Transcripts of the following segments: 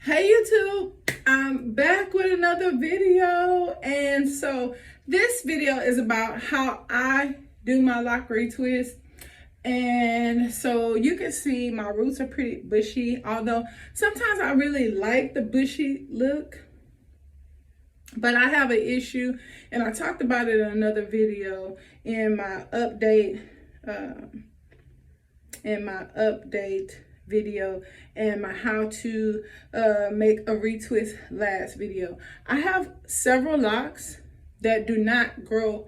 Hey YouTube, I'm back with another video, and so this video is about how I do my lock retwist. And so you can see my roots are pretty bushy, although sometimes I really like the bushy look, but I have an issue, and I talked about it in another video in my update video and my how to make a retwist last video. I have several locks that do not grow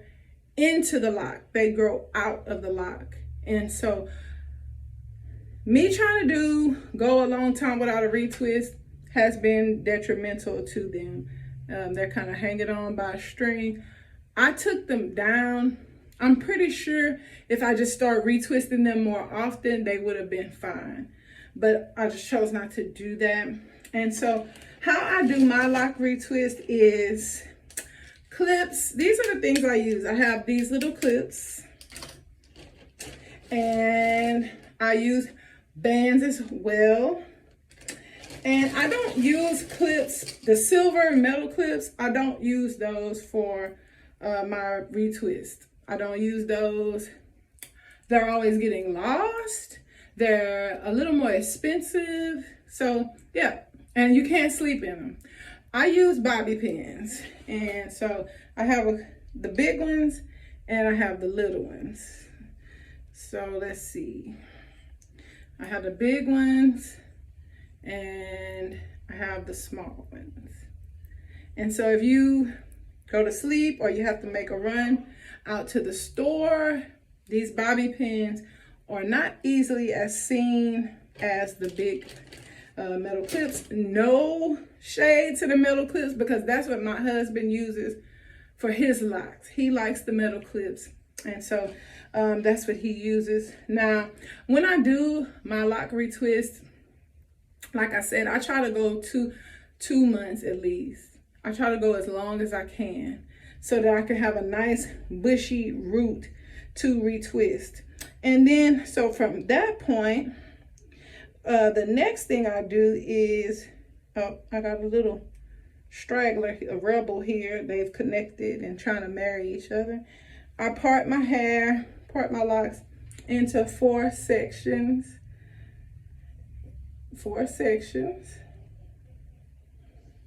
into the lock, they grow out of the lock. And so me trying to go a long time without a retwist has been detrimental to them. They're kind of hanging on by a string. I took them down. I'm pretty sure if I just start retwisting them more often, they would have been fine. But I just chose not to do that. And so how I do my lock retwist is clips. These are the things I use. I have these little clips, and I use bands as well. And I don't use clips, the silver metal clips, I don't use those for my retwist. I don't use those. They're always getting lost. They're a little more expensive. So yeah, and you can't sleep in them. I use bobby pins. And so I have the big ones and I have the little ones. So let's see. I have the big ones and I have the small ones. And so if you go to sleep or you have to make a run out to the store, these bobby pins are not easily as seen as the big metal clips. No shade to the metal clips, because that's what my husband uses for his locks. He likes the metal clips, and so that's what he uses. Now, when I do my lock retwist, like I said, I try to go two months at least. I try to go as long as I can so that I can have a nice bushy root to retwist. And then, so from that point, the next thing I do is, I got a little straggler, a rebel here. They've connected and trying to marry each other. I part my hair, part my locks into 4 sections. 4 sections.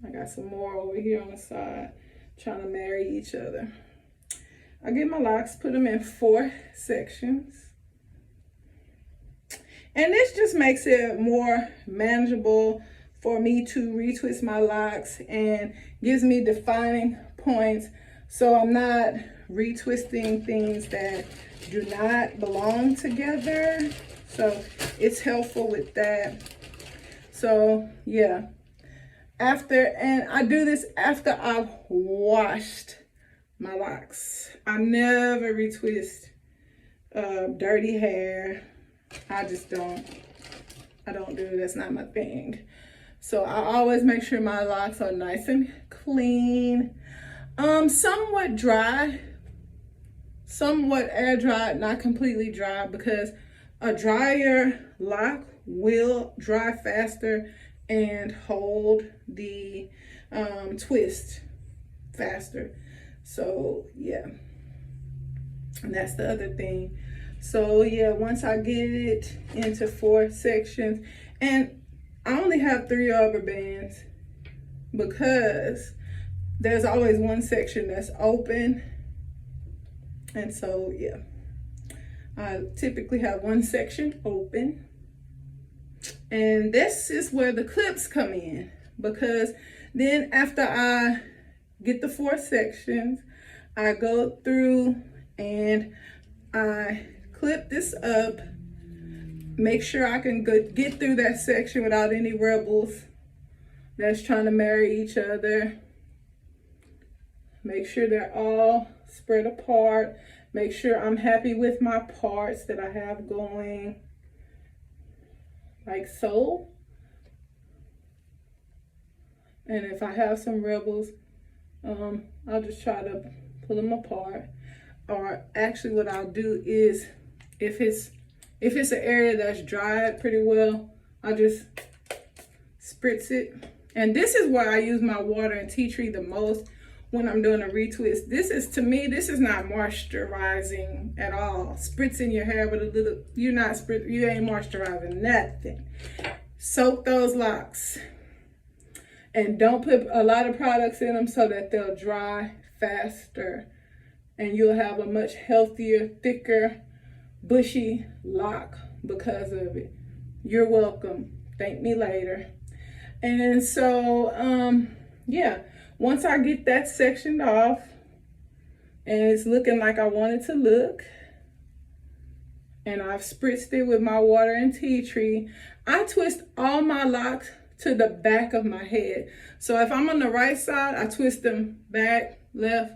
I got some more over here on the side trying to marry each other. I get my locks, put them in 4 sections. And this just makes it more manageable for me to retwist my locks and gives me defining points, so I'm not retwisting things that do not belong together. So it's helpful with that. So yeah, and I do this after I've washed my locks. I never retwist dirty hair. I don't do it. That's not my thing. So I always make sure my locks are nice and clean. Somewhat dry, somewhat air dried, not completely dry, because a drier lock will dry faster and hold the twist faster. So yeah, and that's the other thing. So yeah, once I get it into 4 sections, and I only have 3 rubber bands because there's always one section that's open. And so yeah, I typically have one section open. And this is where the clips come in, because then after I get the 4 sections, I go through and I clip this up, make sure I can get through that section without any rebels that's trying to marry each other. Make sure they're all spread apart. Make sure I'm happy with my parts that I have going, like so. And if I have some rebels, I'll just try to pull them apart. Or actually what I'll do is, if it's an area that's dried pretty well, I'll just spritz it And this is where I use my water and tea tree the most when I'm doing a retwist. This is, to me, this is not moisturizing at all. Spritzing your hair with a little, you ain't moisturizing nothing. Soak those locks. And don't put a lot of products in them so that they'll dry faster. And you'll have a much healthier, thicker, bushy lock because of it. You're welcome. Thank me later. And so, yeah, once I get that sectioned off and it's looking like I want it to look, and I've spritzed it with my water and tea tree, I twist all my locks to the back of my head. So if I'm on the right side, I twist them back, left,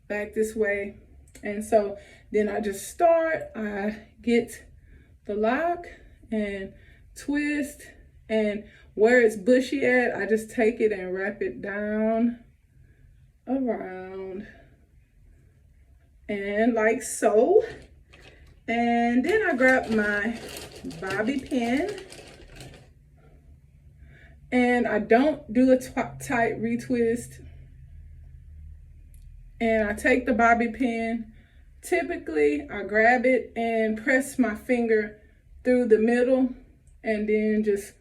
back this way. And so then I just start, I get the lock and twist, and where it's bushy at, I just take it and wrap it down around and like so. And then I grab my bobby pin, and I don't do a tight retwist. And I take the bobby pin. Typically, I grab it and press my finger through the middle and then just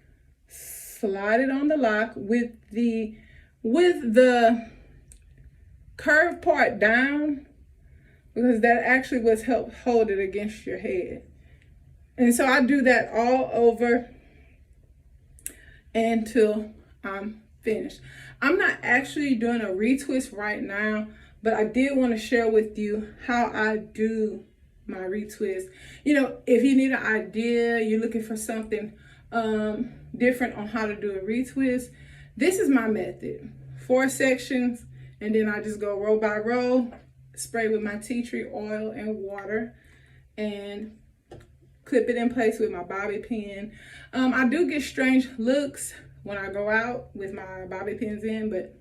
slide it on the lock with the curved part down, because that actually was help hold it against your head. And so I do that all over until I'm finished. I'm not actually doing a retwist right now, but I did want to share with you how I do my retwist. You know, if you need an idea, you're looking for something different on how to do a retwist, this is my method. 4 sections, and then I just go row by row, spray with my tea tree oil and water, and clip it in place with my bobby pin. I do get strange looks when I go out with my bobby pins in, but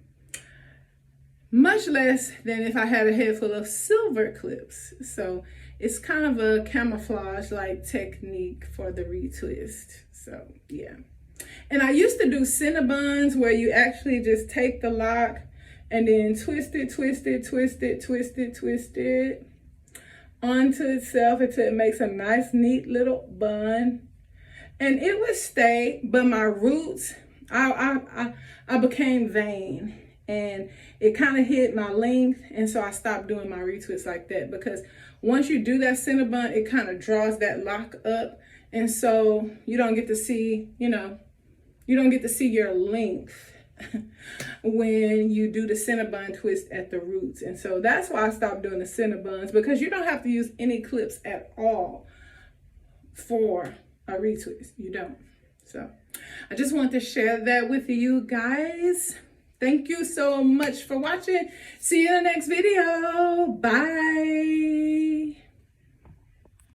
much less than if I had a head full of silver clips. So it's kind of a camouflage like technique for the retwist. So yeah. And I used to do Cinnabons, where you actually just take the lock and then twist it onto itself until it makes a nice, neat little bun. And it would stay, but my roots, I became vain, and it kind of hit my length, and so I stopped doing my retwist like that, because once you do that Cinnabon, it kind of draws that lock up, and so you don't get to see, you don't get to see your length when you do the Cinnabon twist at the roots. And so that's why I stopped doing the Cinnabons, because you don't have to use any clips at all for a retwist. You don't. So I just want to share that with you guys. Thank you so much for watching. See you in the next video. Bye.